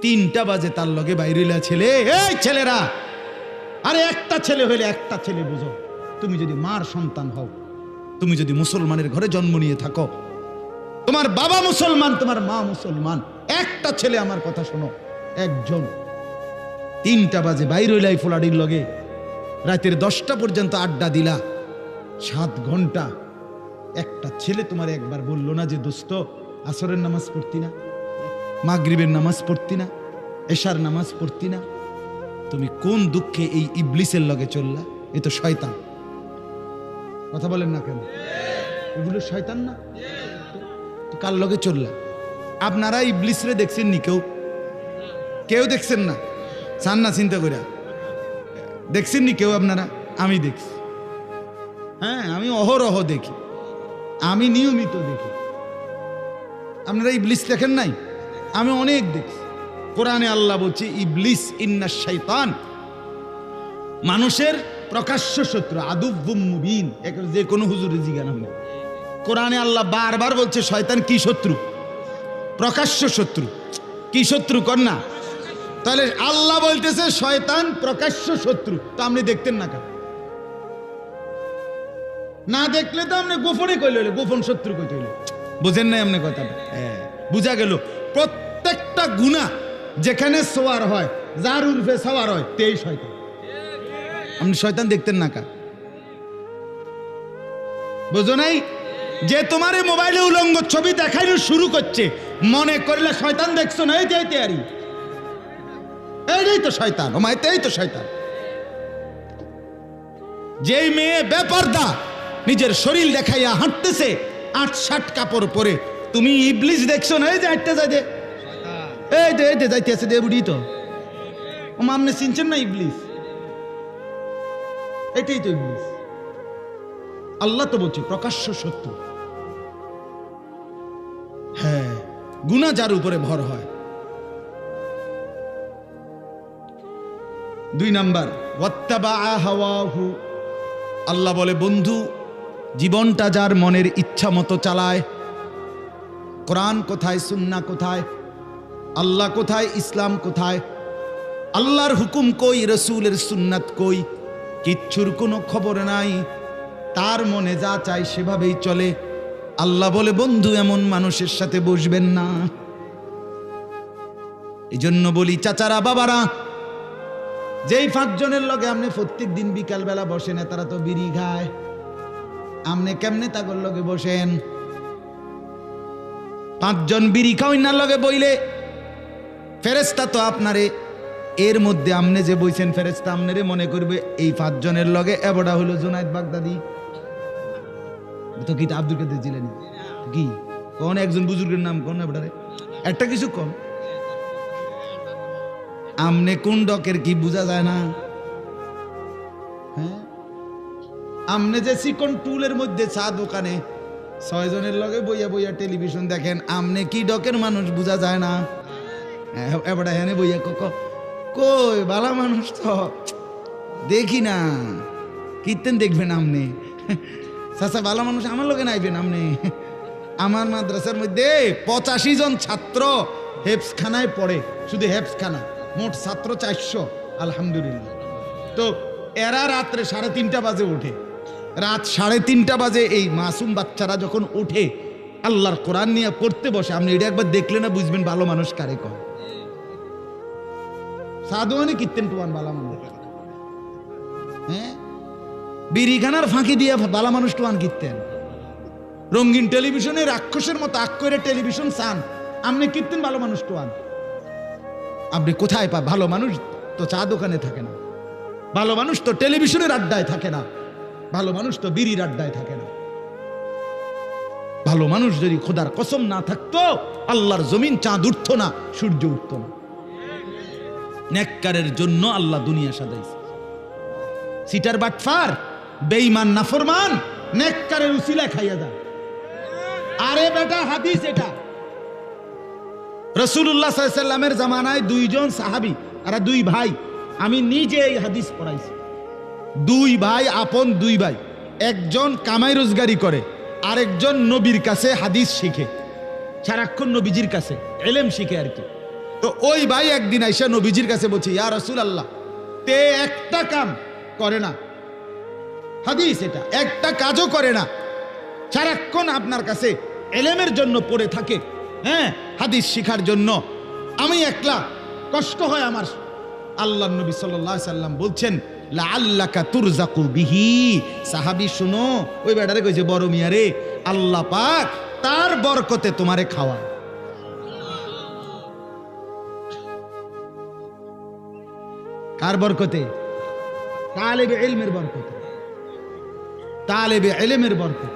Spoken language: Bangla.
3টা বাজে তার লগে বাইরেলা ছেলে, এই ছেলেরা, আরে একটা ছেলে হইলে একটা ছেলে বুঝো, তুমি যদি মার সন্তান হও, তুমি যদি মুসলমানের ঘরে জন্ম নিয়ে থাকো, তোমার বাবা মুসলমান, তোমার মা মুসলমান, একটা ছেলে আমার কথা শোনো, একজন 3টা বাজে বাইরেলাই ফোলাডির লগে রাতের 10টা পর্যন্ত আড্ডা দিলা, 7 ঘন্টা, একটা ছেলে তোমার একবার বললো না যে দোস্ত আসরের নামাজ পড়তি না, মাগরিবের নামাজ পড়তি না, এশার নামাজ পড়তি না? তুমি কোন দুঃখে এই ইবলিসের লগে চললা? এ তো শয়তান। কথা বলেন না কেন? এগুলো শয়তান না? তো কার লগে চললা? আপনারা ইবলিসরে দেখছেন নি? কেউ দেখছেন না? চান না চিন্তা করে দেখছেন নি কেউ আপনারা? আমি দেখছি, হ্যাঁ, আমি অহরহ দেখি, আমি নিয়মিত দেখি। আপনারা ইবলিস দেখেন নাই? আমি অনেক দেখছি। কোরআনে আল্লাহ বলছে ইবলিস ইন্নাশ শাইতান, মানুষের প্রকাশ্য শত্রু, আদুব্বুম মুবিন। যে কোনো হুজুরে জিজ্ঞাসা হবে, কোরআনে আল্লাহ বারবার বলছে শয়তান কি শত্রু? প্রকাশ্য শত্রু। কি শত্রু কর না? তাহলে আল্লাহ বলতেছে শয়তান প্রকাশ্য শত্রু, তো আপনি দেখতেন না কেন? না দেখলে তো আপনি গোপনে কইলে, গোপন শত্রু কইতে হইলে। বুঝেন নাই আপনি কথাটা? হ্যাঁ, বুঝা গেল। প্রত্যেকটা গুনাহ যেখানে সোয়ার হয়, যার উর্ফে সওয়ার হয়, তেই শয়তান। আপনি শয়তান দেখতেন না কা? বুঝো নাই? যে তোমার এই মোবাইলে উলঙ্গ ছবি দেখাইলে শুরু করছে, মনে করলে শয়তান দেখছো না? এই যে তৈরি, এইটাই তো শয়তান। ও মাইতেই তো শয়তান। যেই মেয়ে বেপরদা নিজের শরীর দেখাইয়া হাঁটতেছে 8-7 কাপড় পরে, তুমি ইবলিস দেখছো না? এই যে হাঁটতে যাইতে, এই যে যাইতে আছে দে বুড়ি, তো ও আপনি চিনছেন না ইবলিস? এটাই তো ইবলিস। আল্লাহ তো বলছে প্রকাশ্য শত্রু। হ্যাঁ, গুনাহ যার উপরে ভর হয়। 2 নাম্বার, ওয়াত্তাবা হাওয়াহু। আল্লাহ বলে বন্ধু, জীবনটা যার মনের ইচ্ছা মতো চালায়, কোরআন কোথায়, সুন্নাহ কোথায়, আল্লাহ কোথায়, ইসলাম কোথায়, আল্লাহর হুকুম কই, রসুলের সুন্নাত কই, কিচ্ছুর কোনো খবর নাই, তার মনে যা চায় সেভাবেই চলে। আল্লাহ বলে বন্ধু, এমন মানুষের সাথে বসবেন না। এই জন্য বলি চাচারা, বাবারা, যেই 5 জনের লগে আপনি প্রত্যেক দিন বিকাল বেলা বসেন, তারা তো বিড়ি খায়, আপনি কেমনে তাগর লগে বসেন? 5 জন বিড়ি খাওয়াই না লগে বইলে ফেরেশতা তো আপনারে, এর মধ্যে আপনি যে বইছেন, ফেরেশতা আপনারে মনে করবে এই 5 জনের লগে এবড়া হলো জুনায়েদ বাগদাদি। তো কি আব্দুল কাদের জিলানী কি কোন একজন বুজুর্গের নাম কোন? এবড়ারে একটা কিছু কোন? আমনে কোন ডকের কি বোঝা যায় না? হ্যাঁ, আমনে যে চিকন টুলের মধ্যে চা দোকানে 6 জনের লগে বইয়া বইয়া টেলিভিশন দেখেন, আমনে কি ডকের মানুষ বোঝা যায় না? এবড়া হেনে বইয়া কই বালা মানুষ তো দেখি না, কীর্তেন দেখবেন আমনে? চাচা ভালো মানুষ আমার লোকে নাইবেন আপনি? আমার মাদ্রাসার মধ্যে 85 জন ছাত্র হেফজখানায় পড়ে, শুধু হেফজখানা, মোট ছাত্র 400, আলহামদুলিল্লাহ। তো এরা রাত্রে 3:30 বাজে ওঠে, রাত 3:30 বাজে এই মাসুম বাচ্চারা যখন উঠে আল্লাহর কোরআন নিয়ে পড়তে বসে, আপনি এটা একবার দেখলে না বুঝবেন ভালো মানুষ কারে কয়। সাধুয়ানি কীর্তেন টুয়ান ভালো মানুষ, হ্যাঁ, বিড়িখানার ফাঁকি দিয়ে বালা মানুষ টুয়ান কীর্তেন। রঙিন টেলিভিশনে রাক্ষসের মতো আক করে টেলিভিশন চান, আপনি কীর্তেন ভালো মানুষ টুয়ান। আপনি কোথায় পা? ভালো মানুষ তো চা দোকানে থাকে না, ভালো মানুষ তো টেলিভিশনের আড্ডায় থাকে না, ভালো মানুষ তো বিড়ির আড্ডায় থাকে না। ভালো মানুষ যদি খোদার কসম না থাকতো, আল্লাহর জমিন চাঁদ উঠত না, সূর্য উঠত না। নেককারের জন্য আল্লাহ দুনিয়া সাজাইছে। সিটার বাটফার, বেঈমান, নাফরমান নেককারের উসিলা খাইয়া যায়। আরে বেটা, হাদিস এটা। রাসূলুল্লাহ সাল্লাল্লাহু আলাইহি ওয়াসাল্লামের জামানায় 2 জন সাহাবী আর 2 ভাই, আমি নিজে এই হাদিস পড়াইছি। 2 ভাই, আপন 2 ভাই, একজন কামাই রোজগারি করে, আরেকজন নবীর কাছে হাদিস শিখে, সারাক্ষণ নবীজির কাছে ইলম শিখে আর কি। তো ওই ভাই একদিন আইসা নবীজির কাছে বলছে, ইয়া রাসূলুল্লাহ, তে একটা কাম করে না, হাদিস এটা, একটা কাজও করে না, সারাক্ষণ আপনার কাছে এলেমের জন্য পড়ে থাকে, হ্যাঁ, হাদিস শিখার জন্য। আমি একলা, কষ্ট হয় আমার। আল্লাহর নবী সাল্লাল্লাহু আলাইহি সাল্লাম বলছেন, লাআল্লাকা তুরজাকু বিহি। সাহাবী শুনো, ওই বেটারে কইছে, বড় মিয়া রে, আল্লাহ পাক তার বরকতে তোমারে খাওয়ায়। কার বরকতে? তালেবে ইলমের বরকতে, তালেবে ইলমের বরকতে।